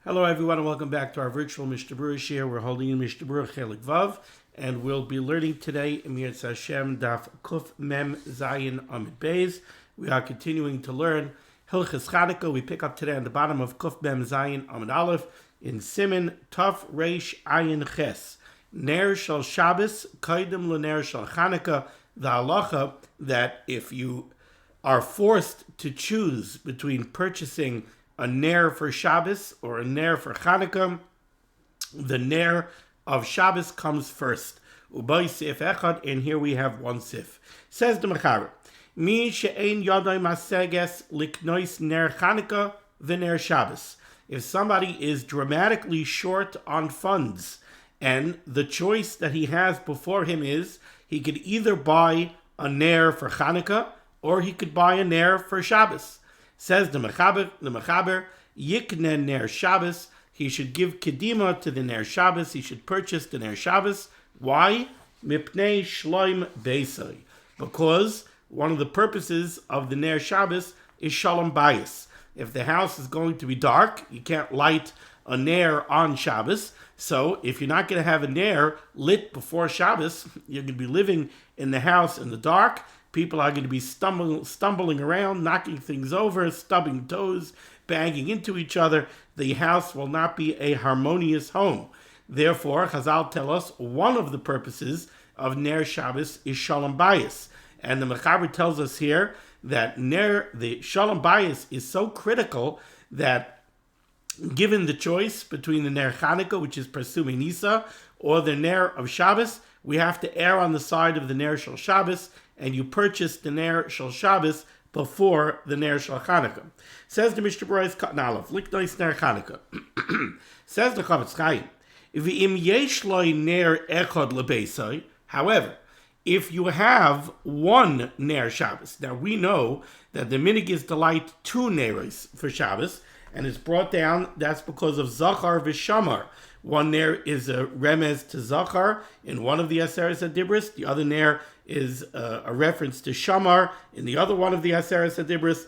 Hello everyone and welcome back to our virtual Mishnah Berurah share. We're holding in Mishnah Berurah Chelik Vav, and we'll be learning today Emir Hashem Daf Kuf Mem Zayin Amid Beis. We are continuing to learn Hilchas Chanukah. We pick up today on the bottom of Kuf Mem Zayin Amid Aleph in Siman Taf Reish Ayin Ches. Ner Shal Shabbos Kaidem L'Ner Shal Chanukah. The halacha that if you are forced to choose between purchasing a ner for Shabbos or a ner for Chanukah, the ner of Shabbos comes first. Ubay sif echad, and here we have one sif. Says the Mechaber, Mi she'ein yadai maseges liknois ner Chanukah v'ner Shabbos. If somebody is dramatically short on funds, and the choice that he has before him is he could either buy a ner for Chanukah or he could buy a ner for Shabbos. Says the Mechaber, Yikne Ner Shabbos, he should give Kedima to the Ner Shabbos, he should purchase the Ner Shabbos. Why? Mipnei Shloim Beisai. Because one of the purposes of the Ner Shabbos is Shalom Bayis. If the house is going to be dark, you can't light a Ner on Shabbos. So if you're not going to have a Ner lit before Shabbos, you're going to be living in the house in the dark. People are going to be stumbling around, knocking things over, stubbing toes, banging into each other. The house will not be a harmonious home. Therefore, Chazal tell us one of the purposes of Ner Shabbos is Shalom Bayis. And the Mechaber tells us here that the Shalom Bayis is so critical that given the choice between the Ner Chanukah, which is Persumei Nisa, or the Ner of Shabbos, we have to err on the side of the Ner Shal Shabbos, and you purchase the Ner Shal Shabbos before the Ner Shal Chanukah. Says the Mishnah Berurah Katan Aleph, Liknois Ner Chanukah. Says the Chavetz Chaim, V'im yesh lo ner echad lebeisai. However, if you have one Ner Shabbos, now we know that the minig is to light two Neros for Shabbos, and it's brought down, that's because of Zachar v'Shamar. One ner is a remez to Zachar in one of the Aseres HaDibros. The other ner is a reference to Shamar in the other one of the Aseres HaDibros.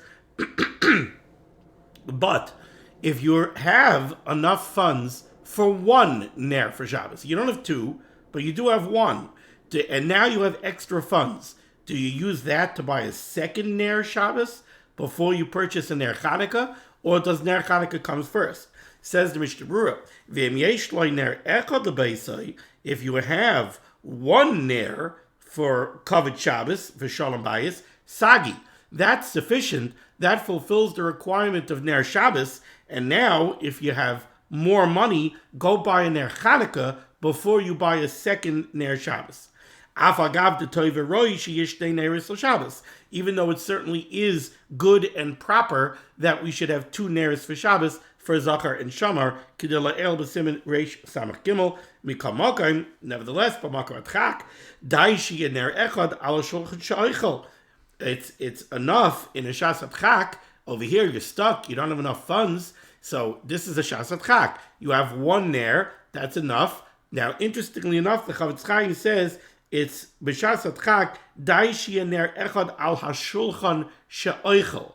But if you have enough funds for one ner for Shabbos, you don't have two, but you do have one, and now you have extra funds, do you use that to buy a second ner Shabbos before you purchase a ner Chanukah, or does ner Chanukah come first? Says the Mishnah Berurah, if you have one ner for Kavod Shabbos, for Shalom Bayis, Sagi, that's sufficient. That fulfills the requirement of ner Shabbos. And now, if you have more money, go buy a ner Chanukah before you buy a second ner Shabbos. Even though it certainly is good and proper that we should have two ners for Shabbos, for Zachar and Shamar, Kedila B'Siman Reish Samach Gimel Mikal Makayim. Nevertheless, B'Makar Atchak Daishi and Ner Echad Al Shulchan Sha'oichel. It's enough in a Shas Atchak. Over here, you're stuck. You don't have enough funds. So this is a Shas Atchak. You have one ner. That's enough. Now, interestingly enough, the Chavetz Chaim says it's B'Shas Atchak Daishi and Ner Echad Al Hashulchan Sha'oichel.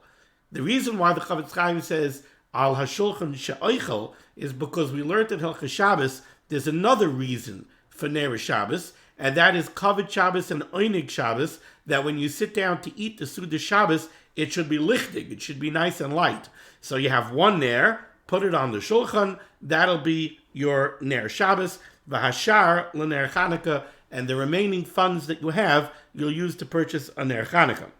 The reason why the Chavetz Chaim says Al Hashulchan She'oichel is because we learned in Hilchas Shabbos there's another reason for Ner Shabbos, and that is Kavod Shabbos and Oinig Shabbos, that when you sit down to eat the Suda Shabbos, it should be lichtig, it should be nice and light. So you have one Ner, put it on the Shulchan, that'll be your Ner Shabbos, V'hashar l'Ner Chanukah, and the remaining funds that you have, you'll use to purchase a Ner Chanukah.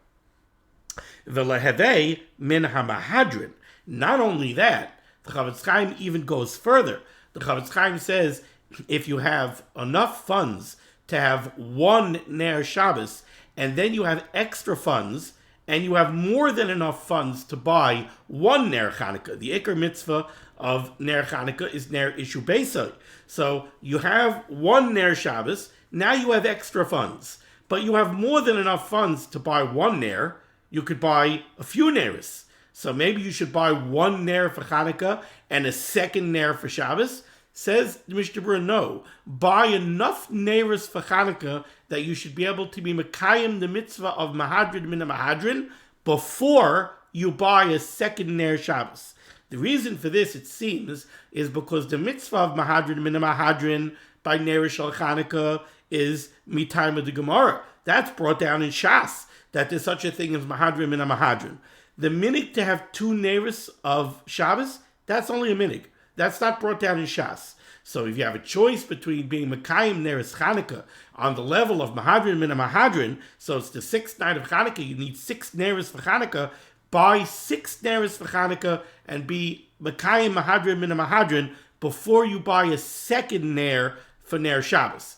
V'lehevei min ha-mahadrin. Not only that, the Chavetz Chaim even goes further. The Chavetz Chaim says, if you have enough funds to have one Ner Shabbos, and then you have extra funds, and you have more than enough funds to buy one Ner Chanukah. The Iker mitzvah of Ner Chanukah is Ner Ishu Beisai. So you have one Ner Shabbos, now you have extra funds, but you have more than enough funds to buy one Ner. You could buy a few Neris. So maybe you should buy one ner for Chanukah and a second ner for Shabbos. Says the Mishnah Berurah, no. Buy enough neris for Chanukah that you should be able to be mekayim the mitzvah of mahadrin min mahadrin before you buy a second ner Shabbos. The reason for this, it seems, is because the mitzvah of Mahadrin Min Mahadrin by Ner Shel Chanukah is Mitayim of the Gemara. That's brought down in Shas, that there's such a thing as Mahadrin Min Mahadrin. The minhag to have 2 neris of Shabbos, that's only a minhag. That's not brought down in Shas. So if you have a choice between being Mekayim Neres Chanukah on the level of Mahadrin Min Mahadrin, so it's the 6th night of Chanukah, you need 6 neres for Chanukah, buy 6 neres for Chanukah and be Mekayim Mahadrin Min Mahadrin before you buy a second ner for Ner Shabbos.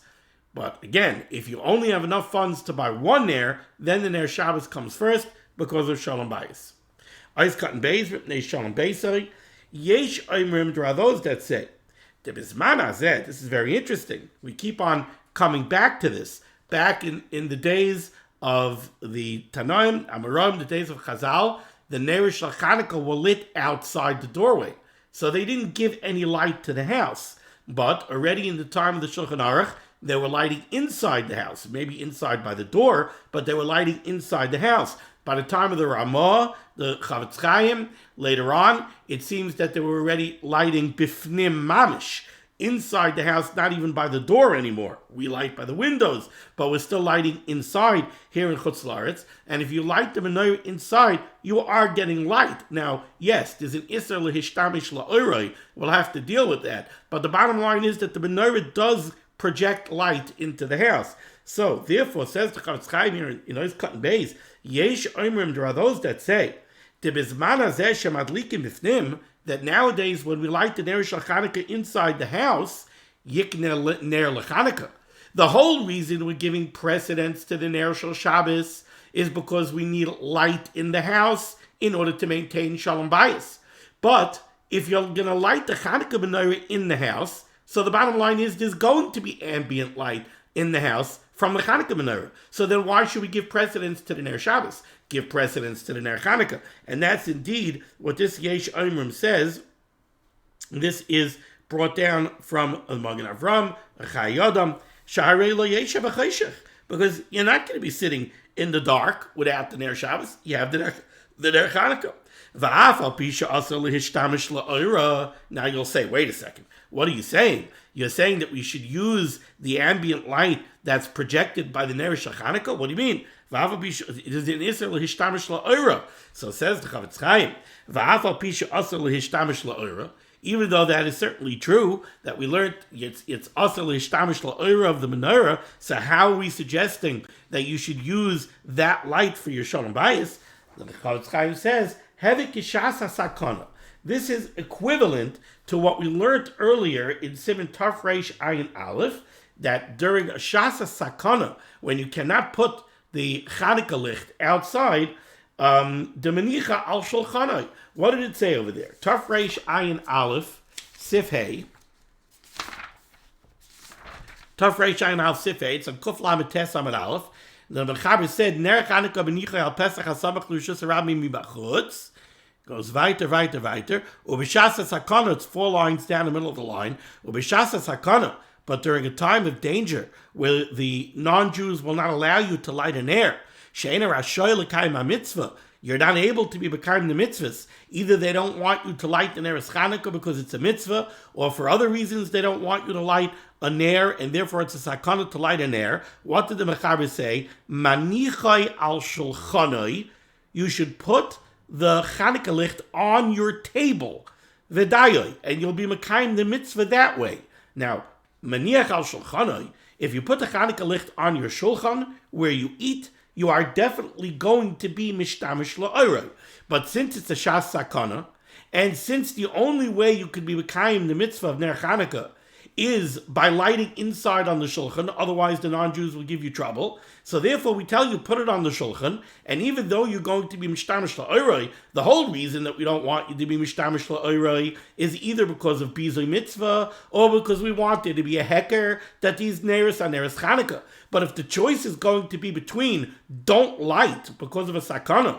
But again, if you only have enough funds to buy 1 ner, then the Ner Shabbos comes first because of Shalom Bayis. Ice cutting bays, Ripnei Shalom Baysai. Yesh Oimrim, there are those that say, the Bisman Hazeh, this is very interesting. We keep on coming back to this. Back in the days of the Tanoim, Amoraim, the days of Chazal, the Ner Shel Chanukah were lit outside the doorway. So they didn't give any light to the house. But already in the time of the Shulchan Aruch, they were lighting inside the house. Maybe inside by the door, but they were lighting inside the house. By the time of the Ramah, the Chavetz Chaim, later on, it seems that they were already lighting bifnim mamish, inside the house, not even by the door anymore. We light by the windows, but we're still lighting inside here in Chutz La'aretz. And if you light the menorah inside, you are getting light. Now, yes, there's an Isser Lehishtamish La'oroi. We'll have to deal with that. But the bottom line is that the menorah does project light into the house. So, therefore, says the Chavetz Chaim here in his cutting base, Yesh Oimrim, there are those that say, that nowadays when we light the Ner Shel Chanukah inside the house, Yikne Ner LeChanukah. The whole reason we're giving precedence to the Ner Shel Shabbos is because we need light in the house in order to maintain Shalom Bayis. But if you're going to light the Chanukah menorah in the house, so the bottom line is there's going to be ambient light in the house from the Chanukah menorah. So then why should we give precedence to the Ner Shabbos? Give precedence to the Ner Chanukah. And that's indeed what this Yesh Oimrim says. This is brought down from Magen Avram, Chai Yodam, Sha'arei Lo Yesha B'Choshech. Because you're not going to be sitting in the dark without the Ner Shabbos. You have the Ner Chanukah. Now you'll say, wait a second. What are you saying? You're saying that we should use the ambient light that's projected by the Ner Shel Chanukah? What do you mean? So says the Chavetz Chaim, even though that is certainly true, that we learned it's asr l'hishtamish la'ora of the menorah, so how are we suggesting that you should use that light for your Shalom Bayis? The Chavetz Chaim says, Hevik kishas hasakana. This is equivalent to what we learned earlier in Siman Taf Reish Ayin Aleph, that during a Shas Sakana, when you cannot put the Chanukah licht outside, the Menicha al Shulchanai. What did it say over there? Taf Reish Ayin Aleph, Sif Hey. Taf Reish Ayin Aleph, Sif Hey. It's on Kuf Lamed Tes Amud Aleph. The Mechaber said, Ner Chanukah Benicha al Pesach HaSamach L'Rishus Rabbi Mibachutz. Goes weiter. Ubishasa sakana, it's 4 lines down the middle of the line. Ubishasa sakana, but during a time of danger, where the non-Jews will not allow you to light an air, she'ena rashoy l'kayim mitzvah, you're not able to be b'kayim the mitzvahs. Either they don't want you to light the ner as Chanukah because it's a mitzvah, or for other reasons they don't want you to light a ner, and therefore it's a sakana to light a ner. What did the Mechaber say? Manichai al shulchanoi, you should put the Chanukah licht on your table, v'dayoy, and you'll be mekayim the mitzvah that way. Now, maniach al shulchanoi, if you put the Chanukah licht on your shulchan, where you eat, you are definitely going to be mishtamish la'oroi. But since it's a shas sakana, and since the only way you could be mekayim the mitzvah of ner Chanukah is by lighting inside on the shulchan, otherwise the non-Jews will give you trouble. So therefore we tell you, put it on the shulchan, and even though you're going to be mishtamish la'oroi, the whole reason that we don't want you to be mishtamish la'oroi is either because of bizui mitzvah, or because we want there to be a heker that these neres are neres Chanukah. But if the choice is going to be between don't light because of a sakana,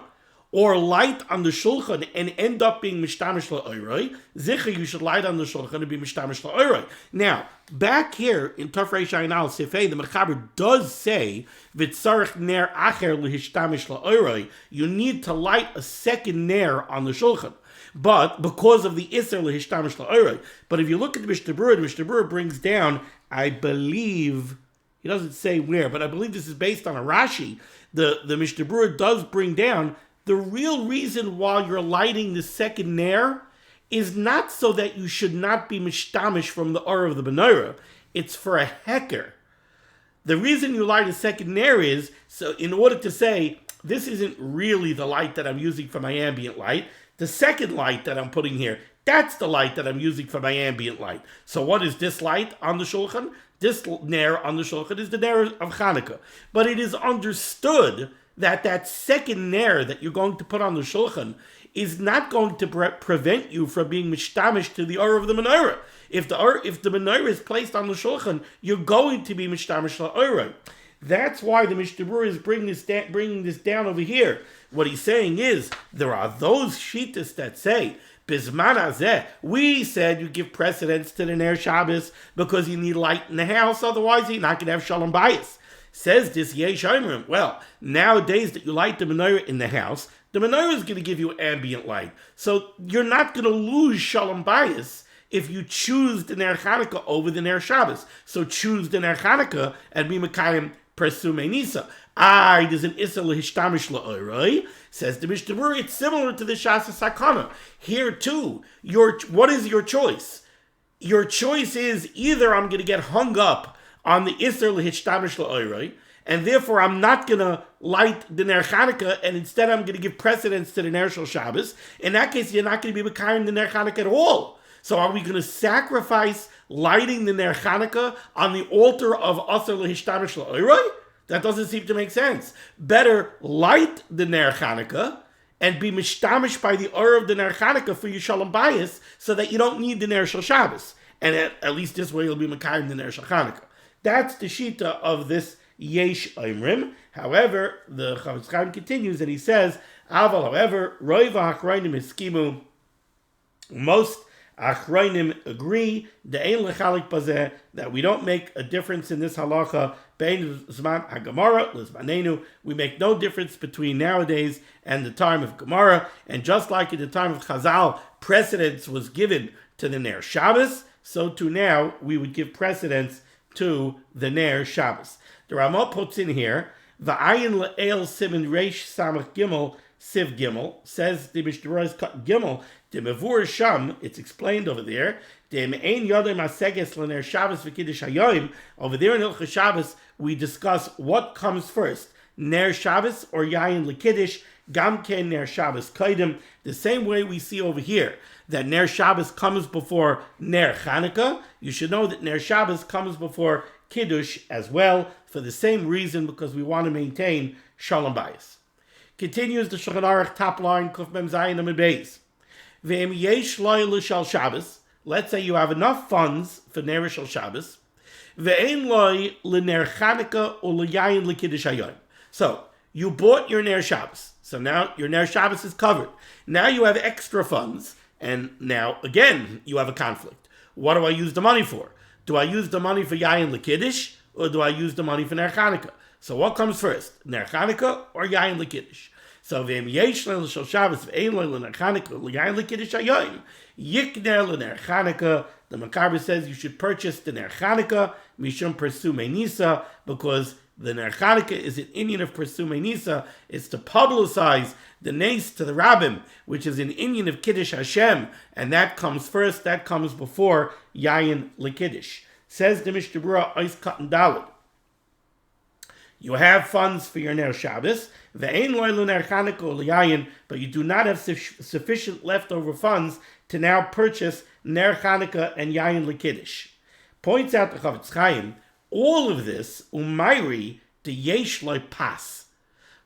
or light on the shulchan and end up being mishtamish la'oroi, zicha, you should light on the shulchan and be mishtamish la'oroi. Now, back here in Taf Reish Ayin Al Sifei, the Mechaber does say v'tzarich ner acher lehistamish la'oroi. You need to light a second ner on the shulchan. but because of the Isser L'Hishtamish L'Oroi. But if you look at the Mishnah Berurah brings down, I believe, he doesn't say where, but I believe this is based on a Rashi. The Mishnah Berurah does bring down the real reason why you're lighting the second Ner is not so that you should not be mishtamish from the Or of the menorah. It's for a hecker. The reason you light a second Ner is so in order to say, this isn't really the light that I'm using for my ambient light. The second light that I'm putting here, that's the light that I'm using for my ambient light. So what is this light on the shulchan? This Ner on the shulchan is the Ner of Hanukkah. But it is understood that second Ner that you're going to put on the shulchan is not going to prevent you from being mishtamish to the Or of the menorah. If the menorah is placed on the shulchan, you're going to be mishtamish la'orah. That's why the Mishnah Berurah is bringing this down over here. What he's saying is, there are those shittas that say, Bizman hazeh, we said you give precedence to the Ner Shabbos because you need light in the house, otherwise you're not going to have shalom bayis. Says this Yesh Omrim, well, nowadays that you light the menorah in the house, the menorah is going to give you ambient light. So you're not going to lose shalom bayis if you choose the Ner Chanukah over the Ner Shabbos. So choose the Ner Chanukah and be Mekayim Persume Nisa. There's an Issa L'Hishtamish L'Oroi. Says the Mishnah Berurah, it's similar to the Shasa Sakana. Here too, what is your choice? Your choice is either I'm going to get hung up on the Issa L'Hishtamish L'Oroi, and therefore I'm not going to light the Ner Chanukah, and instead I'm going to give precedence to the Ner Shel Shabbos. In that case, you're not going to be Mekayim the Ner Chanukah at all. So are we going to sacrifice lighting the Ner Chanukah on the altar of Asar L'Hishtamish L'Oroi? That doesn't seem to make sense. Better light the Ner Chanukah and be mishtamish by the Or of the Ner Chanukah for your Shalom Bayis so that you don't need the Ner Shel Shabbos. And at least this way you'll be Mekayim the Ner Shel Chanukah. That's the shita of this Yesh Omrim. However, the Chavetz Chaim continues and he says, Aval, however, Roi v'Achronim eskimu, most Achronim agree that we don't make a difference in this halacha. Bein Zman HaGemara L'Zmanenu. We make no difference between nowadays and the time of Gemara. And just like in the time of Chazal, precedence was given to the Ner Shabbos, so too now we would give precedence to the Ner Shabbos. The Ramah puts in here, V'ayin Le'el Siman Reish Samach Gimel Siv Gimel, says the Mishnah Berurah's Gimel, the Mevur Sham, it's explained over there, the Me'ein Yodem HaSeges L'Ner Shabbos V'Kiddush HaYoim, over there in Hilchos Shabbos, we discuss what comes first, Ner Shabbos or Yayin L'Kiddush, Gam Ken Ner Shabbos Kaidim, the same way we see over here, that Ner Shabbos comes before Ner Chanukah. You should know that Ner Shabbos comes before Kiddush as well, for the same reason, because we want to maintain Shalom Bayis. Continues the Shulchan Aruch, top line, Kuf Mem Zayin Amud Beis. Ve'em yesh lo l'shal Shabbos. Let's say you have enough funds for Ner Shel Shabbos. Ve'ein lo l'Ner Chanukah or l'Yayin l'Kiddush Hayom. So you bought your Ner Shabbos. So now your Ner Shabbos is covered. Now you have extra funds, and now again you have a conflict. What do I use the money for? Do I use the money for Yayin l'Kiddush or do I use the money for Ner Chanukah? So what comes first, Ner Chanukah or Yayin l'Kiddush? So v'em yesh lo l'shal Shabbos v'ein lo l'Ner Chanukah l'Yayin l'Kiddush hayom yikner l'Ner Chanukah. The Macabre says you should purchase the Ner Chanukah mishum persume nisa, because the Ner Chanukah is an Indian of persume nisa. It's to publicize the nes to the rabbim, which is an Indian of Kiddush Hashem, and that comes first. That comes before Yayin l'Kiddush. Says the Mishnah Berurah Ois Katan Daled. You have funds for your Ner Shabbos, ve'ein lo l'Ner Chanukah l'Yayin, but you do not have sufficient leftover funds to now purchase Ner Chanukah and Yayin l'Kiddush. Points out the Chavetz Chaim, all of this, umayri, the yesh lo pas.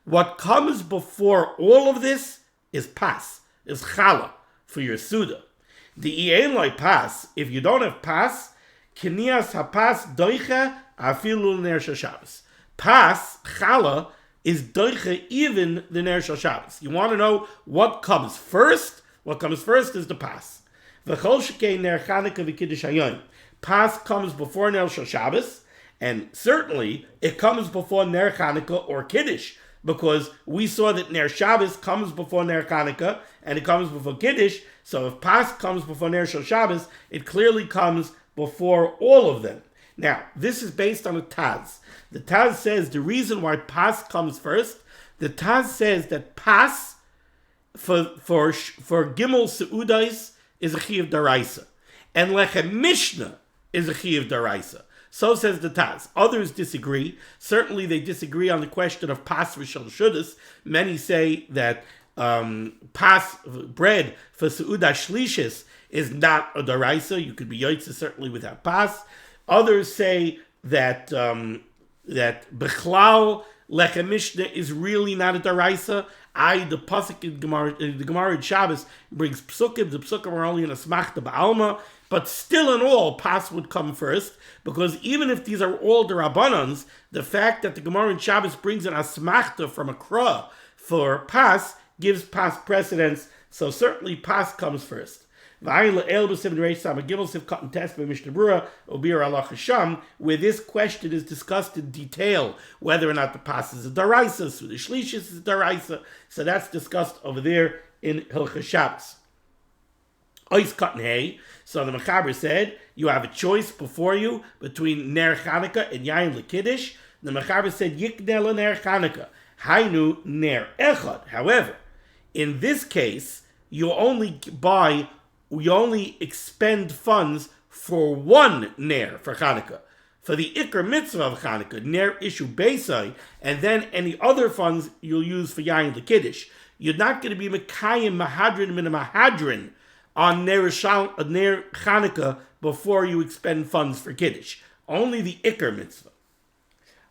What comes before all of this is pas, is chala, for your suda. The ein lo pas, if you don't have pas, kinias hapas doicha afilu Ner Shel Shabbos. Pas, chala, is doiche even the Ner Shel Shabbos. You want to know what comes first? What comes first is the pas. V'chol shekei Ner Chanukah v'Kiddush hayom. Pas comes before Ner Shel Shabbos, and certainly it comes before Ner Chanukah or Kiddush. because we saw that Ner Shabbos comes before Ner Chanukah and it comes before Kiddush. So if Pas comes before Ner Shel Shabbos, it clearly comes before all of them. Now, this is based on a Taz. The Taz says the reason why Pas comes first, the Taz says that Pas for Gimel Seudais is a Chiyuv Daraisa, and Lechem Mishnah is a Chiyuv Daraisa. So says the Taz. Others disagree. Certainly they disagree on the question of Pas Rishon Shudas. Many say that Pas, bread for Seudah Shlishis, is not a Daraisa. You could be Yotzeh certainly without Pas. Others say that that Bechlal Lechem Mishnah is really not a Daraisa. The pasuk in the Gemara in Shabbos brings psukim. The psukim are only in a smachta ba'alma, but still in all, Pas would come first, because even if these are all the Rabbanans, the fact that the Gemara in Shabbos brings an asmachta from a kra for Pas gives Pas precedence, so certainly Pas comes first. Where this question is discussed in detail, whether or not the Pas is a Daraisa, so the Shlishis is a Daraisa, so that's discussed over there in Hilchos Shabbos. Ois Katan Hey, so the Mechaber said, you have a choice before you between Ner Chanukah and Yain L'Kiddush. The Mechaber said, Yiknel Ner Chanukah, Hainu Ner Echad. However, in this case, you only expend funds for one Ner for Chanukah. For the Iker Mitzvah of Chanukah, Ner Ishu Beisai, and then any other funds you'll use for Yain L'Kiddush. You're not going to be Mekayim Mahadrin Min Mahadrin on Ner Chanukah before you expend funds for Kiddush. Only the Iker Mitzvah.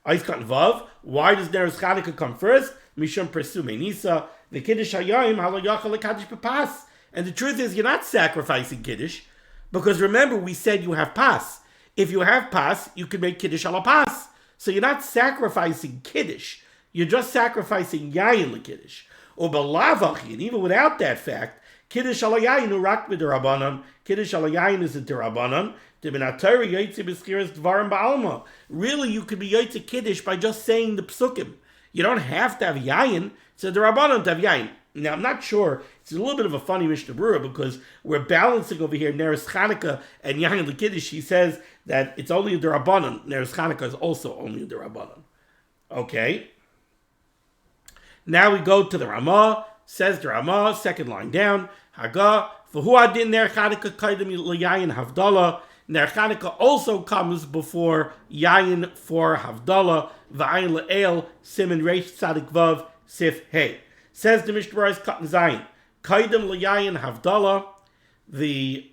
Eiskat Vav, why does Ner Chanukah come first? Mishum Persume Nisa, the Kiddush Hayayim Halo Yachal L'Kaddish B'Pas. And the truth is, you're not sacrificing Kiddush, because remember, we said you have Pas. If you have Pas, you can make Kiddush ala Pas. So you're not sacrificing Kiddush. You're just sacrificing Yayin L'Kiddush. Or B'Lavachi, and even without that fact, Kiddush ala Yayin urak b'Derabanan. Kiddush ala Yayin is a Derabanan. Really, you could be Yotze Kiddush by just saying the Psukim. You don't have to have Yayin. It's a Derabanan to have Yayin. Now, I'm not sure. It's a little bit of a funny Mishnah Berurah, because we're balancing over here Neres Chanukah and Yain L'Kiddush. He says that it's only a Derabanan. Neres Chanukah is also only a Derabanan. Okay. Now we go to the Ramah. Says the Ramah, second line down. Haga, v'hu adin Ner Chanukah kaidem l'Yayin Havdalah. Ner Chanukah also comes before Yayin for Havdalah. V'ayin le'el Siman Reish Tzadik Vav Sif Hey. Says the Mishnah Berurah Katan Zayin, Kaidem L'Yayin Havdalah, the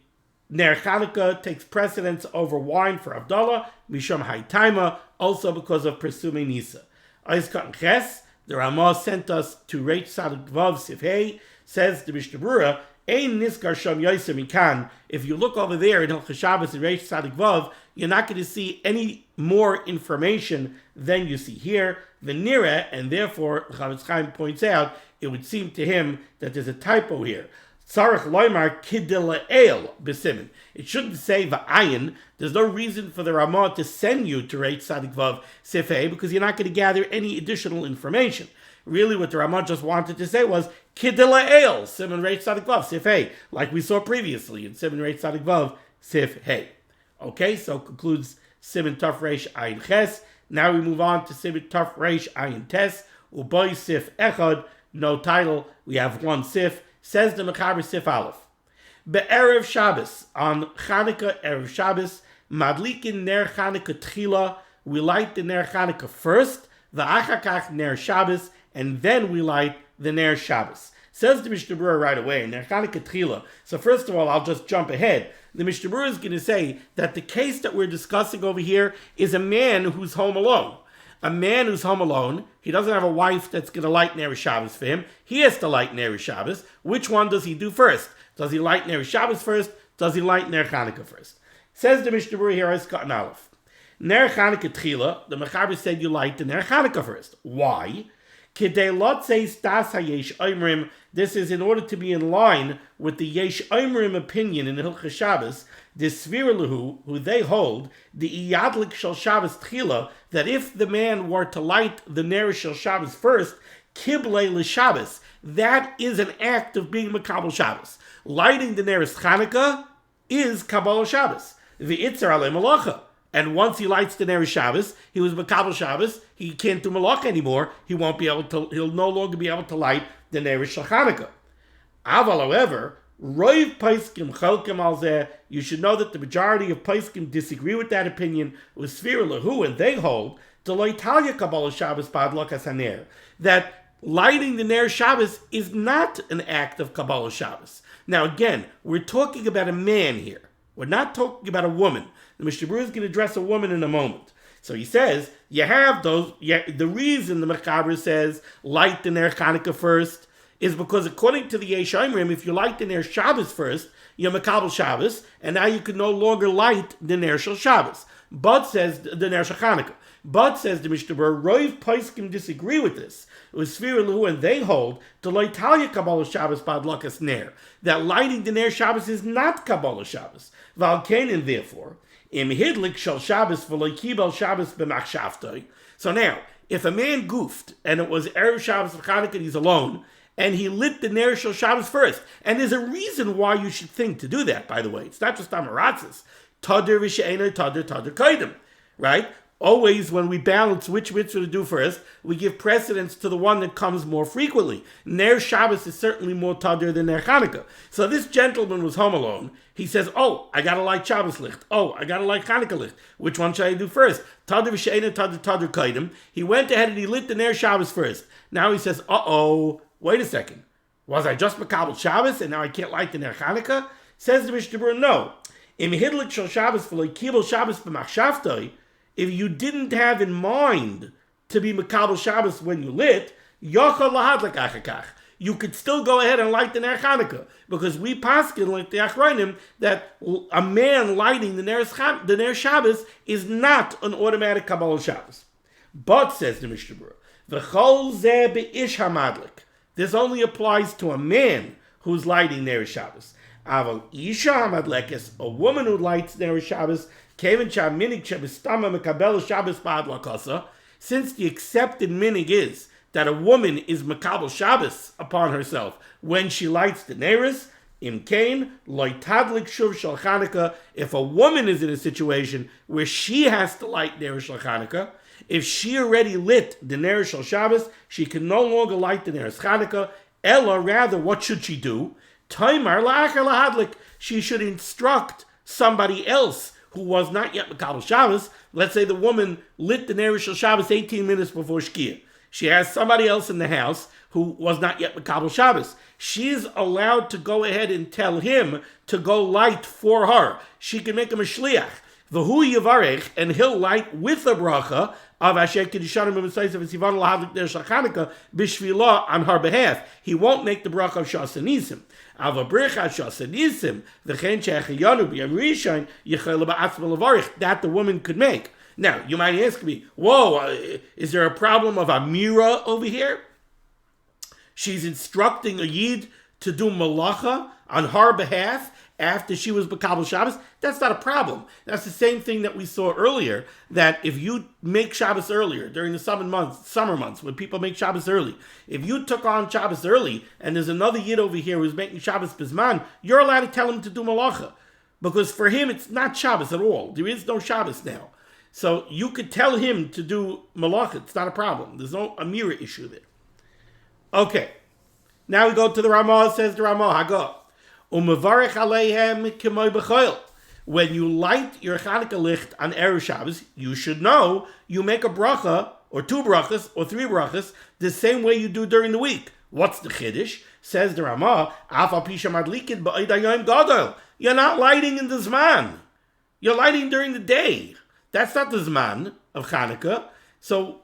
Ner Chanukah takes precedence over wine for Havdalah, Misham Haytaima, also because of Persume Nisa. Ois Katan Ches, the Ramah sent us to Reish Tzadik Vav Sif Hey, says the Mishnah Berurah, Ein Niskar Sham Yosem Mikan. If you look over there in Hilchos Shabbos and Reish Tzadik Vav, you're not going to see any more information than you see here. Venira, and therefore, Chavetz Chaim points out, it would seem to him that there's a typo here. Tzarech loymar kidelael b'simin. It shouldn't say va'ayin. There's no reason for the Ramah to send you to Reish Tzadik Vav Sifei, because you're not going to gather any additional information. Really, what the Ramah just wanted to say was kidelael simin Reish Tzadik Vav Sifei, like we saw previously in simin Reish Tzadik Vav Sifei. Okay, so concludes simin Taf Reish Ayin Ches. Now we move on to simin Taf Reish Ayin Tes. Uboy Sif Echad. No title, we have one sif. Says the Mechaber Sif Aleph. Be'erev Shabbos, on Chanukah Erev Shabbos, Madlikin Ner Chanukah Tchila, we light the Ner Chanukah first, V'achakach Ner Shabbos, and then we light the Ner Shabbos. Says the Mishnah Berurah right away, Ner Chanukah Tchila. So first of all, I'll just jump ahead. The Mishnah Berurah is going to say that the case that we're discussing over here is a man who's home alone. A man who's home alone, he doesn't have a wife that's going to light Ner Shabbos for him. He has to light Ner Shabbos. Which one does he do first? Does he light Ner Shabbos first? Does he light Ner Chanukah first? Says the Mishnah Berurah here, Eis Katan Aleph. Ner Chanukah Tchila, the Mechaber said you light the Ner Chanukah first. Why? This is in order to be in line with the Yesh Oimrim opinion in Hilchas Shabbos, the Svira Lehu, who they hold, the Iyadlik Shel Shabbos Tchila, that if the man were to light the Ner Shel Shabbos first, Kiblei LeShabbos, that is an act of being Makabel Shabbos. Lighting the Neres Chanukah is Kabbalah Shabbos. The Itzer Alei Malacha. And once he lights the Neres Shabbos, he was Makabel Shabbos, he can't do Malacha anymore, he'll no longer be able to light the Neres Shel Chanukah. Aval, however, Roiv Paiskim Chalkim al Zeh, you should know that the majority of Paiskim disagree with that opinion, with Svira Lehu, and they hold, Deloitalia Kabbalah Shabbos Badlakas Haner, that lighting the Ner Shabbos is not an act of Kabbalah Shabbos. Now again, we're talking about a man here. We're not talking about a woman. The Mishnah Berurah is going to address a woman in a moment. So he says, you have those, the reason the Mechaber says, light the Ner Chanukah first, is because according to the Yesh Oimrim, if you light the Ner Shabbos first, you're Makabel Shabbos, and now you can no longer light the Ner Shel Shabbos. But says the Ner Shel Chanukah. But says the Mishnah Berurah, Roiv Paiskim disagree with this. It was Svira Lehu, and they hold to Loitalia Kabbalah Shabbos Badlakas Ner, that lighting the Ner Shabbos is not Kabbalah Shabbos. Valkenin, therefore, Im Hidlik Shel Shabbos V'Loikibel Shabbos B'Machshavtoi. So now, if a man goofed and it was Erev Shabbos of Chanukah and he's alone, and he lit the Ner Shel Shabbos first, and there's a reason why you should think to do that, by the way. It's not just Amaratzis. Tadir V'She'enoi Tadir Kaidim, right? Always, when we balance which mitzvah to do first, we give precedence to the one that comes more frequently. Ner Shabbos is certainly more tadir than Ner Chanukah. So this gentleman was home alone. He says, oh, I got to light Shabbos licht. Oh, I got to light Chanukah licht. Which one should I do first? Tadir v'she'ena tadir kaidim. He went ahead and he lit the Ner Shabbos first. Now he says, wait a second. Was I just Makabel Shabbos and now I can't light the Ner Chanukah? Says the Mishnah Berurah, no. Im hidlik shel Shabbos v'lo kibel Shabbos b'machshavtoi. If you didn't have in mind to be Makabel Shabbos when you lit, yochel lahadlik achakach. You could still go ahead and light the Ner Chanukah, because we paskin like the Achronim that a man lighting the Ner Shabbos is not an automatic Kabbalah Shabbos. But says the Mishnah Berurah, v'chol zeh be'ish hamadlik. This only applies to a man who's lighting Ner Shabbos. Aval isha hamadlekes, a woman who lights Ner Shabbos. Since the accepted minig is that a woman is Makabel Shabbos upon herself when she lights the Neres, im kain loitadlik shuv shel Chanukah, if a woman is in a situation where she has to light Neres shel Chanukah, if she already lit the Neres shel Shabbos, she can no longer light the Neres Chanukah. Ella, rather, what should she do? Taimar la'achar lahadlik, she should instruct somebody else who was not yet Makabel Shabbos. Let's say the woman lit the Ner Shel Shabbos 18 minutes before Shkia. She has somebody else in the house who was not yet Makabel Shabbos. She's allowed to go ahead and tell him to go light for her. She can make him a shliach. V'hu yivarech, and he'll light with a bracha of Asher Kedushanim B'Mitzayis of Sivan L'Havlik Ner Shel Chanukah B'Shvila on her behalf. He won't make the bracha of Shas Nisim. That the woman could make. Now, you might ask me, is there a problem of Amira over here? She's instructing a Yid to do malacha on her behalf after she was Makabel Shabbos. That's not a problem. That's the same thing that we saw earlier, that if you make Shabbos earlier, during the summer months, when people make Shabbos early, if you took on Shabbos early, and there's another Yid over here who's making Shabbos Bisman, you're allowed to tell him to do malacha. Because for him, it's not Shabbos at all. There is no Shabbos now. So you could tell him to do malacha. It's not a problem. There's no Amira issue there. Okay. Now we go to the Ramah. Says the Ramah, Hagah. Umevarech aleihem k'moi b'choil. When you light your Chanukah licht on Erev Shabbos, you should know you make a bracha, or two brachas, or three brachas, the same way you do during the week. What's the chiddush? Says the Ramah, Afal pisha madlikin ba'id hayom gadol. You're not lighting in the Zman. You're lighting during the day. That's not the Zman of Chanukah. So,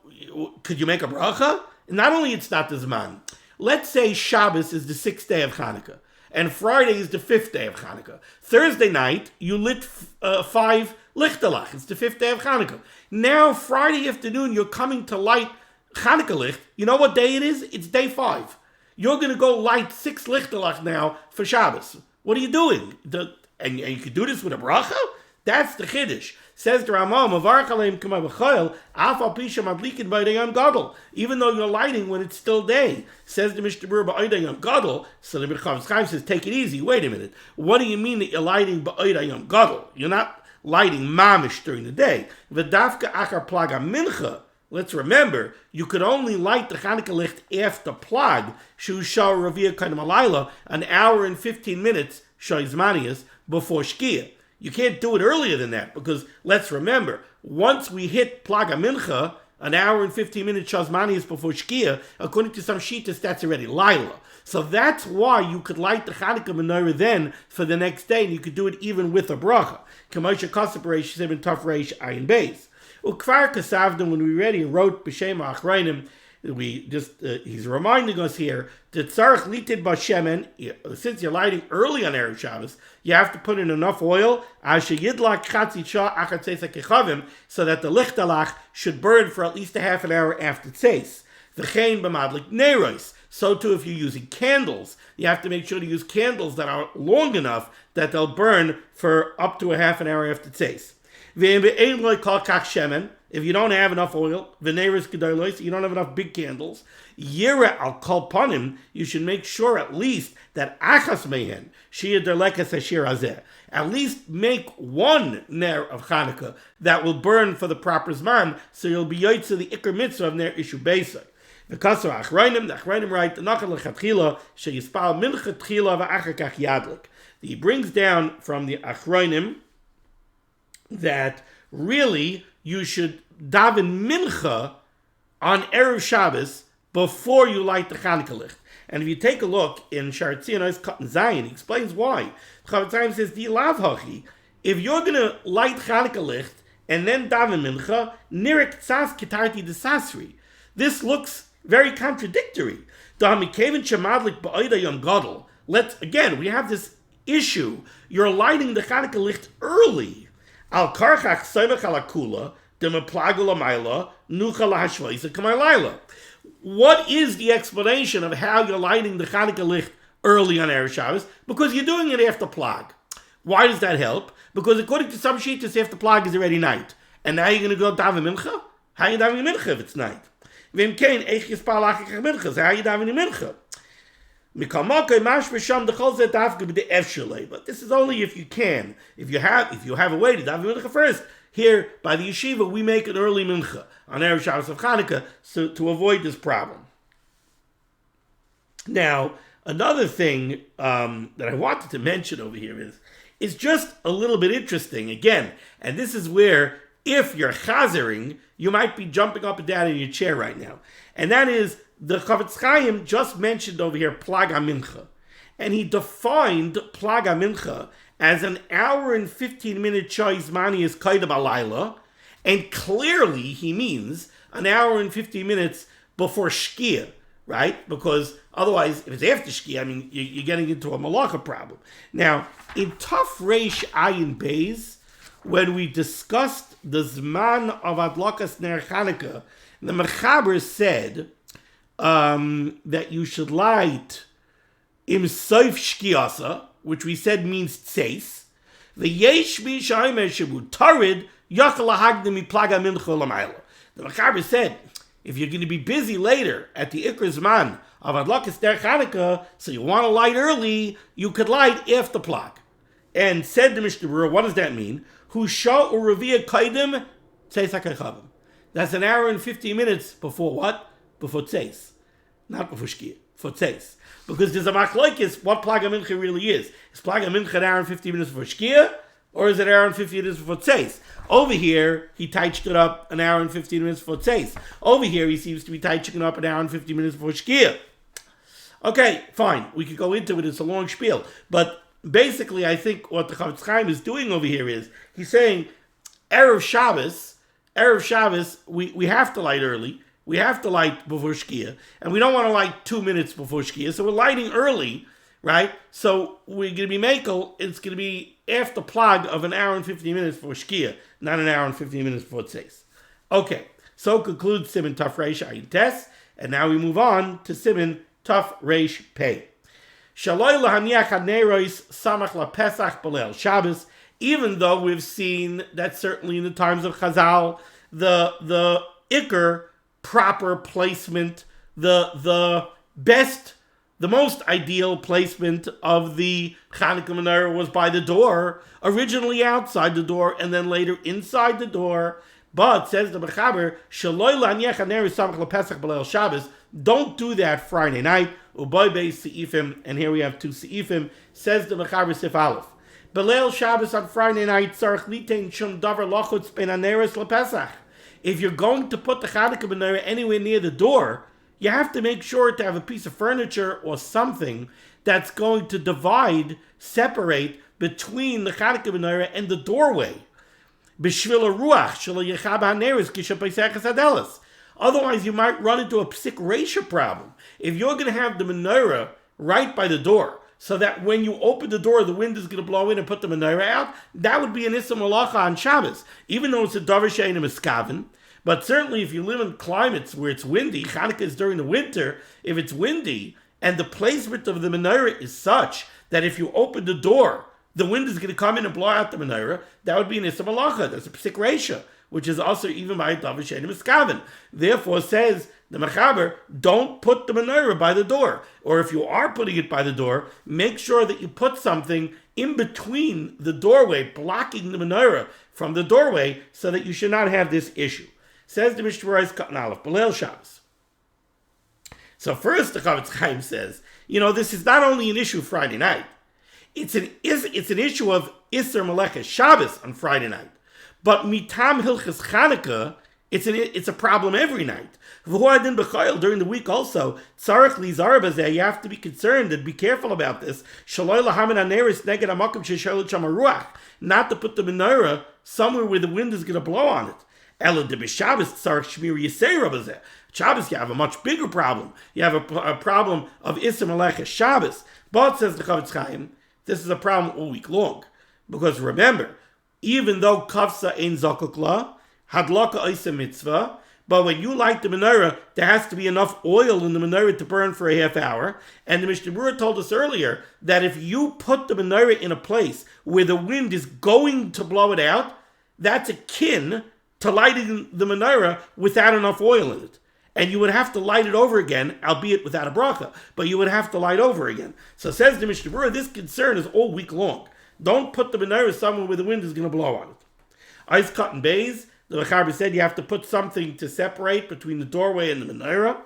could you make a bracha? Not only it's not the Zman. Let's say Shabbos is the 6th day of Chanukah, and Friday is the 5th day of Chanukah. Thursday night, you lit 5 lichtalach. It's the 5th day of Chanukah. Now, Friday afternoon, you're coming to light Chanukah licht, you know what day it is? It's day 5. You're going to go light 6 lichterlach now for Shabbos. What are you doing? And you could do this with a bracha? That's the Chiddush. Says the Ramah, even though you're lighting when it's still day. Says the Mishnah Berurah, so the Chavetz Chaim says, take it easy. Wait a minute. What do you mean that you're lighting ba'odayam gadol? You're not lighting mamish during the day. V'dafka achar plaga mincha. Let's remember, you could only light the Chanukah licht after plag, shu shah ravia kind of malayla, an hour and 15 minutes, shaizmanias, before shkia. You can't do it earlier than that, because let's remember, once we hit plaga mincha, an hour and 15 minutes shazmanias before shkia, according to some shitas, that's already laila. So that's why you could light the Chanukah menorah then for the next day, and you could do it even with a bracha. Kamosha Kasap Reish Seven Taf Reish Ayin Beis. Ukvar Kasavdim, when we read, he wrote B'Shem Achrayim. We just he's reminding us here that tzarich litid b'shemen. Since you're lighting early on Erev Shabbos, you have to put in enough oil so that the lichtalach should burn for at least a half an hour after tzeis. V'chein b'madlik neiros. So too, if you're using candles, you have to make sure to use candles that are long enough that they'll burn for up to a half an hour after tzeis. If you don't have enough oil, you don't have enough big candles, yira al kol panim, you should make sure at least that achas mehen, shia derlekas hashir hazeh, at least make one ner of Chanukah that will burn for the proper zman, so you'll be yotzei the ikar mitzvah of ner ishu beisai. The Achrayim write, he brings down from the Achrayim that really you should daven mincha on Erev Shabbos before you light the Chanukah licht. And if you take a look in Sharatzian's Katan Zayin, he explains why. Chavetz Chaim says, if you're going to light Chanukah licht and then daven mincha, nirek tzas kitarti desasri. This looks very contradictory. Let's again, we have this issue. You're lighting the Chanukah licht early. Al karchach soimach alakula demaplagulamayla nucha lahashvaisa kamaylayla. What is the explanation of how you're lighting the Chanukah licht early on Erev Shabbos? Because you're doing it after plag. Why does that help? Because according to some shitas, after plag is already night, and now you're going to go daven mincha. How are you davening mincha if it's night? V'im kein eich yispal achikach mincha. So how are you davening mincha? But this is only if you can. If you have a way to daven mincha first. Here by the yeshiva, we make an early mincha on Erev Shabbos of Chanukah, so to avoid this problem. Now, another thing that I wanted to mention over here is just a little bit interesting again, and this is where if you're chazering, you might be jumping up and down in your chair right now, and that is. The Chavetz Chaim just mentioned over here Plaga Mincha, and he defined Plaga Mincha as an hour and 15-minute choice mani is kaida balayla, and clearly he means an hour and 15 minutes before Shkia, right? Because otherwise, if it's after Shkia, I mean, you're getting into a malacha problem. Now, in Taf Reish Ayin Beis, when we discussed the Zman of Adlakas Ner Chanukah, the Mechaber said that you should light im soif shkiasa, which we said means tseis. The yesh b'shayim shebu tarid yachal lahagdim miplaga mincha lamayla. The Mechaber said, if you're going to be busy later at the ikar zman of adlakas der Chanukah, so you want to light early, you could light after plag. And said the Mishnah Berurah, what does that mean? Hu shah uravia kaidim tseis hakachavim. That's an hour and 15 minutes before what? Before tzeis. Not before shkia, for tzeis. Because there's a machlokes what plaga mincha really is. Is plaga mincha an hour and 15 minutes before shkia? Or is it an hour and 15 minutes before tzeis? Over here, he touched it up an hour and 15 minutes before tzeis. Over here, he seems to be touching it up an hour and 15 minutes before shkia. Okay, fine. We could go into it. It's a long spiel. But basically, I think what the Chavetz Chaim is doing over here is, he's saying, Erev Shabbos, we have to light early. We have to light before Shkia, and we don't want to light 2 minutes before Shkia, so we're lighting early, right? So we're going to be makel, it's going to be after plag of an hour and 15 minutes before Shkia, not an hour and 15 minutes before Tzeis. Okay, So concludes Siman Taf Reish Ayin Tes, and now we move on to Siman Taf Reish Pei. Shaloi lahaniach haneros samach lapesach b'leil Shabbos. Even though we've seen that certainly in the times of Chazal, the ikr proper placement, the best, the most ideal placement of the Chanukah menorah was by the door, originally outside the door and then later inside the door. But, says the Mechaber, Shaloi lahaniach haneros samach lapesach b'leil Shabbos. Don't do that Friday night. Uboy beis seifim, and here we have two seifim. Says the Mechaber Sif Aleph. B'leil Shabbos on Friday night, tzarich litein shum davar lachutz ben haneros lepesach. If you're going to put the Chanukah menorah anywhere near the door, you have to make sure to have a piece of furniture or something that's going to separate between the Chanukah menorah and the doorway. B'shvil ruach shelo yechab haneros kishapeisach hadelas. Otherwise, you might run into a psik reisha problem. If you're going to have the menorah right by the door, so that when you open the door, the wind is going to blow in and put the menorah out, that would be an issa malacha on Shabbos, even though it's a davar she'ein miskaven. But certainly, if you live in climates where it's windy, Chanukah is during the winter, if it's windy, and the placement of the menorah is such that if you open the door, the wind is going to come in and blow out the menorah, that would be an issa malacha. That's a psik reisha, which is also even by davar she'ein miskaven. Therefore, says the Mechaber, don't put the menorah by the door. Or if you are putting it by the door, make sure that you put something in between the doorway, blocking the menorah from the doorway, so that you should not have this issue. Says the Mishnah Berurah Katan Aleph, B'leil Shabbos. So first, the Chavetz Chaim says, this is not only an issue Friday night. It's an issue of Isser Meleches Shabbos on Friday night. But mitam hilchas Chanukah, it's a problem every night. During the week also, you have to be concerned and be careful about this. Not to put the menorah somewhere where the wind is going to blow on it. Shabbos, you have a much bigger problem. You have a problem of Isser Meleches Shabbos. But, says the Chavetz Chaim, this is a problem all week long. Because remember, even though kavsa ein zakuk la, hadlaka oisa mitzvah, but when you light the menorah, there has to be enough oil in the menorah to burn for a half hour. And the Mishnah Berurah told us earlier that if you put the menorah in a place where the wind is going to blow it out, that's akin to lighting the menorah without enough oil in it. And you would have to light it over again, albeit without a bracha, but you would have to light over again. So says the Mishnah Berurah, this concern is all week long. Don't put the menorah somewhere where the wind is going to blow on it. Ice cut and bays. The Mechaber said you have to put something to separate between the doorway and the menorah.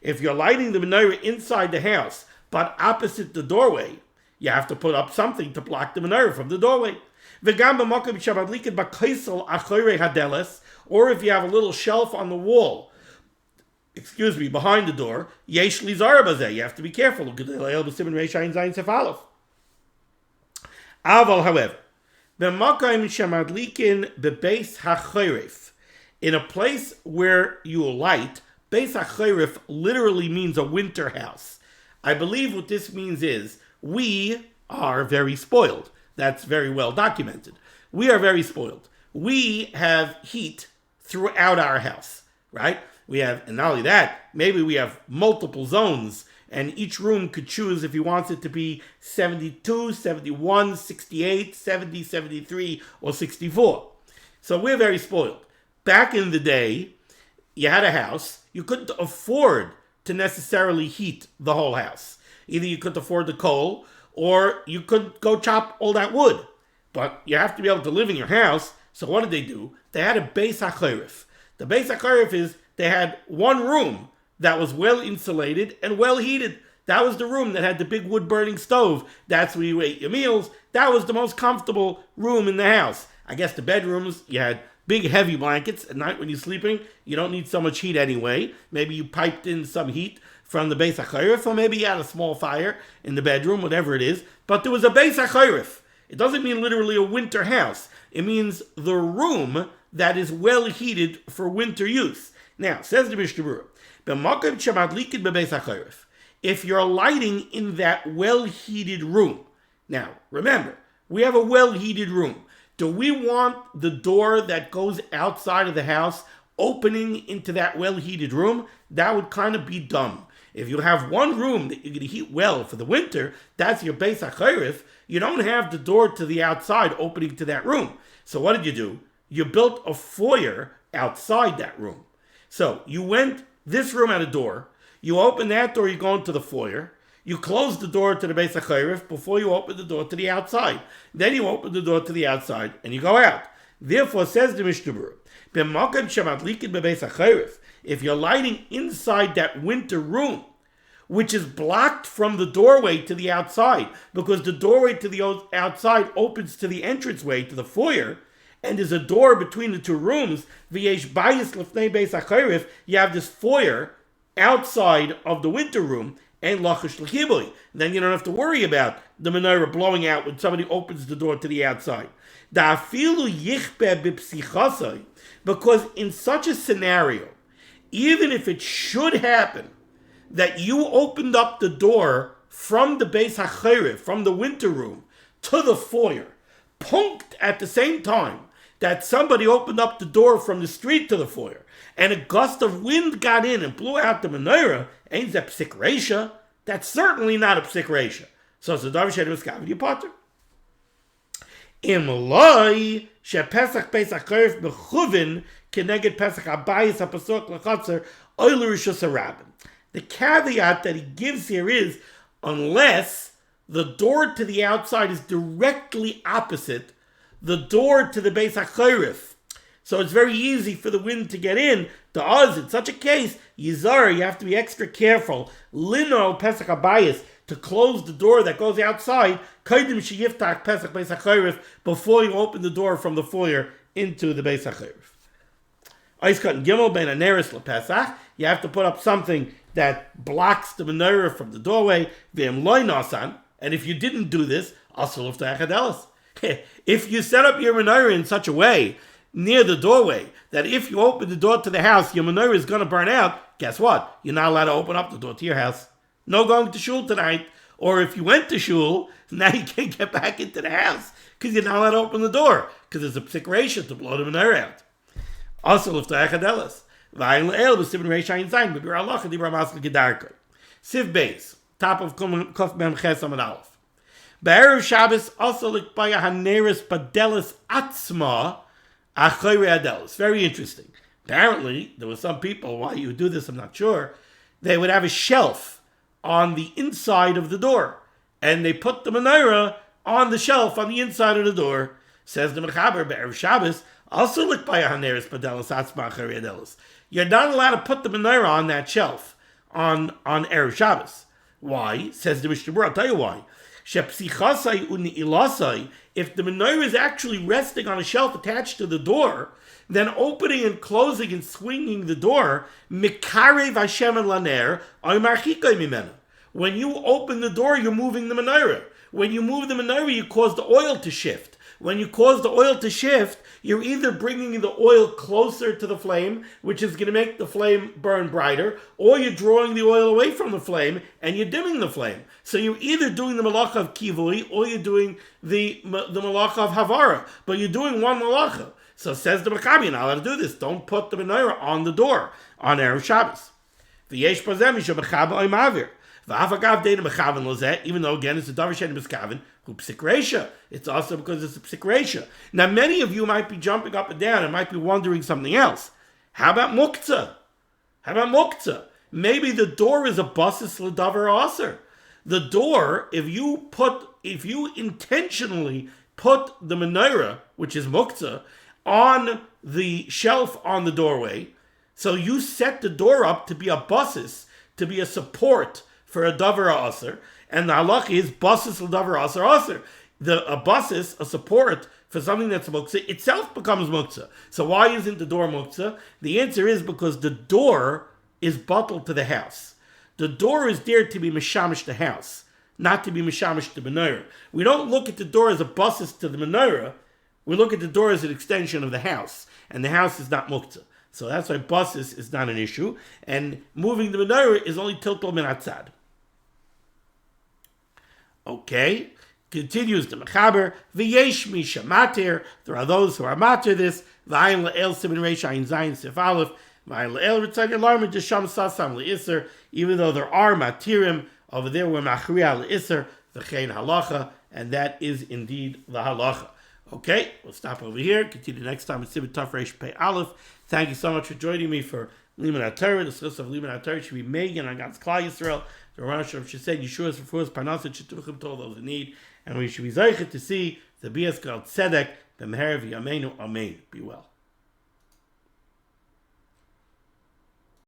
If you're lighting the menorah inside the house, but opposite the doorway, you have to put up something to block the menorah from the doorway. Or if you have a little shelf on the wall, behind the door, you have to be careful. Aval, however, in a place where you light, beis hachorif literally means a winter house. I believe what this means is we are very spoiled. That's very well documented. We are very spoiled. We have heat throughout our house, right? And not only that, maybe we have multiple zones, and each room could choose if he wants it to be 72, 71, 68, 70, 73, or 64. So we're very spoiled. Back in the day, you had a house, you couldn't afford to necessarily heat the whole house. Either you couldn't afford the coal, or you couldn't go chop all that wood. But you have to be able to live in your house, so what did they do? They had a beis hachorif. The beis hachorif is they had one room that was well insulated and well heated. That was the room that had the big wood burning stove. That's where you ate your meals. That was the most comfortable room in the house. I guess the bedrooms, you had big heavy blankets. At night when you're sleeping, you don't need so much heat anyway. Maybe you piped in some heat from the beis hachorif, or maybe you had a small fire in the bedroom, whatever it is. But there was a beis hachorif. It doesn't mean literally a winter house. It means the room that is well heated for winter use. Now, says the Mishnah Berurah, if you're lighting in that well-heated room, now remember, we have a well-heated room. Do we want the door that goes outside of the house opening into that well-heated room? That would kind of be dumb. If you have one room that you're going to heat well for the winter, that's your Beis HaChayrif, you don't have the door to the outside opening to that room. So what did you do? You built a foyer outside that room. So you went, this room had a door, you open that door, you go into the foyer, you close the door to the Beis HaChayrif before you open the door to the outside. Then you open the door to the outside and you go out. Therefore, says the Mishnah Berurah, if you're lighting inside that winter room, which is blocked from the doorway to the outside, because the doorway to the outside opens to the entranceway to the foyer, and there's a door between the two rooms, you have this foyer outside of the winter room, and lachash l'chibui. Then you don't have to worry about the menorah blowing out when somebody opens the door to the outside. Because in such a scenario, even if it should happen that you opened up the door from the Beis HaChayrif, from the winter room, to the foyer, punked at the same time that somebody opened up the door from the street to the foyer, and a gust of wind got in and blew out the menorah, ain't that psik reisha? That's certainly not a psik reisha. So it's a davar she'enu miskaven yipater. Imloi shePesach Beis HaChayrif bechuvin keneged Pesach Habayis hapasuk lachatzer oilu rishus harabim. The caveat that he gives here is, unless the door to the outside is directly opposite the door to the Beis HaChayrif, so it's very easy for the wind to get in. To us, in such a case, Yizar, you have to be extra careful. Lino Pesach Habayis, to close the door that goes outside, Kaidim Sheyiftach Pesach Beis HaChayrif, before you open the door from the foyer into the Beis HaChayrif. Eiskat Gimel Ben Aneris LePesach, you have to put up something that blocks the menorah from the doorway. V'im loy nasan, and if you didn't do this, Asur L'ftach Hadelos. If you set up your menorah in such a way near the doorway that if you open the door to the house, your menorah is going to burn out, guess what? You're not allowed to open up the door to your house. No going to shul tonight. Or if you went to shul, now you can't get back into the house because you're not allowed to open the door because there's a psik reisha to blow the menorah out. Also, l'ftach hadelos. V'ayin le'el b'sivin reish ayin zayin b'bir halacha dibra maskel gedarkei. Siv beis, top of Kof Mem Ches Amud Aleph. Be'erev Shabbos also likbaya haneris padelis atzma achayre hadelos. Very interesting. Apparently, there were some people, why you would do this, I'm not sure, they would have a shelf on the inside of the door. And they put the menorah on the shelf on the inside of the door. Says the Mechaber, Be'erev Shabbos, also likbaya haneris padelis atzma achayre hadelos. You're not allowed to put the menorah on that shelf on Erev Shabbos. Why? Says the Mishnah Berurah. I'll tell you why. If the menorah is actually resting on a shelf attached to the door, then opening and closing and swinging the door, when you open the door, you're moving the menorah. When you move the menorah, you cause the oil to shift. When you cause the oil to shift, you're either bringing the oil closer to the flame, which is going to make the flame burn brighter, or you're drawing the oil away from the flame and you're dimming the flame. So you're either doing the malacha of kivui or you're doing the malacha of havara, but you're doing one malacha. So says the Maccabi, you're not allowed to do this. Don't put the menorah on the door on Erev Shabbos. V'yesh bazeh mishum mechaber oy ma'avir. Even though again it's a davar she'enu miskaven hu psik reisha, it's also because it's a psik reisha. Now many of you might be jumping up and down and might be wondering something else. How about muktzah? Maybe the door is a basis l'davar aser. The door, if you intentionally put the menorah, which is muktzah, on the shelf on the doorway, so you set the door up to be a basis, to be a support for a davar aser, and the halach is basis l'davar aser. A basis, a support for something that's muktzah, itself becomes muktzah. So why isn't the door muktzah? The answer is because the door is batel to the house. The door is there to be mishamish the house, not to be mishamish the menorah. We don't look at the door as a basis to the menorah. We look at the door as an extension of the house, and the house is not muktzah. So that's why basis is not an issue, and moving the menorah is only tiltal min hatzad. Okay, Continues the Mechaber, V'yesh misha matir, there are those who are matir this, V'ayin le'el simin reish ayin zayin sif aleph, V'ayin le'el ritzan yalarma desham sasam le'isr, even though there are matirim, over there we're machriya le'isr, v'chein halacha, and that is indeed the halacha. Okay, we'll stop over here, continue next time with Siman Taf Reish Pei Aleph. Thank you so much for joining me for Liman HaTorah. The source of Liman HaTorah should be Megan on God's Klal Yisrael. The Rosh Hashanah should say, Yeshua's for us, Parnasset Shetuchim to all those in need. And we should be zeichet to see the Bias called Tzedek, the Meher V'Yameinu, Amen. Be well.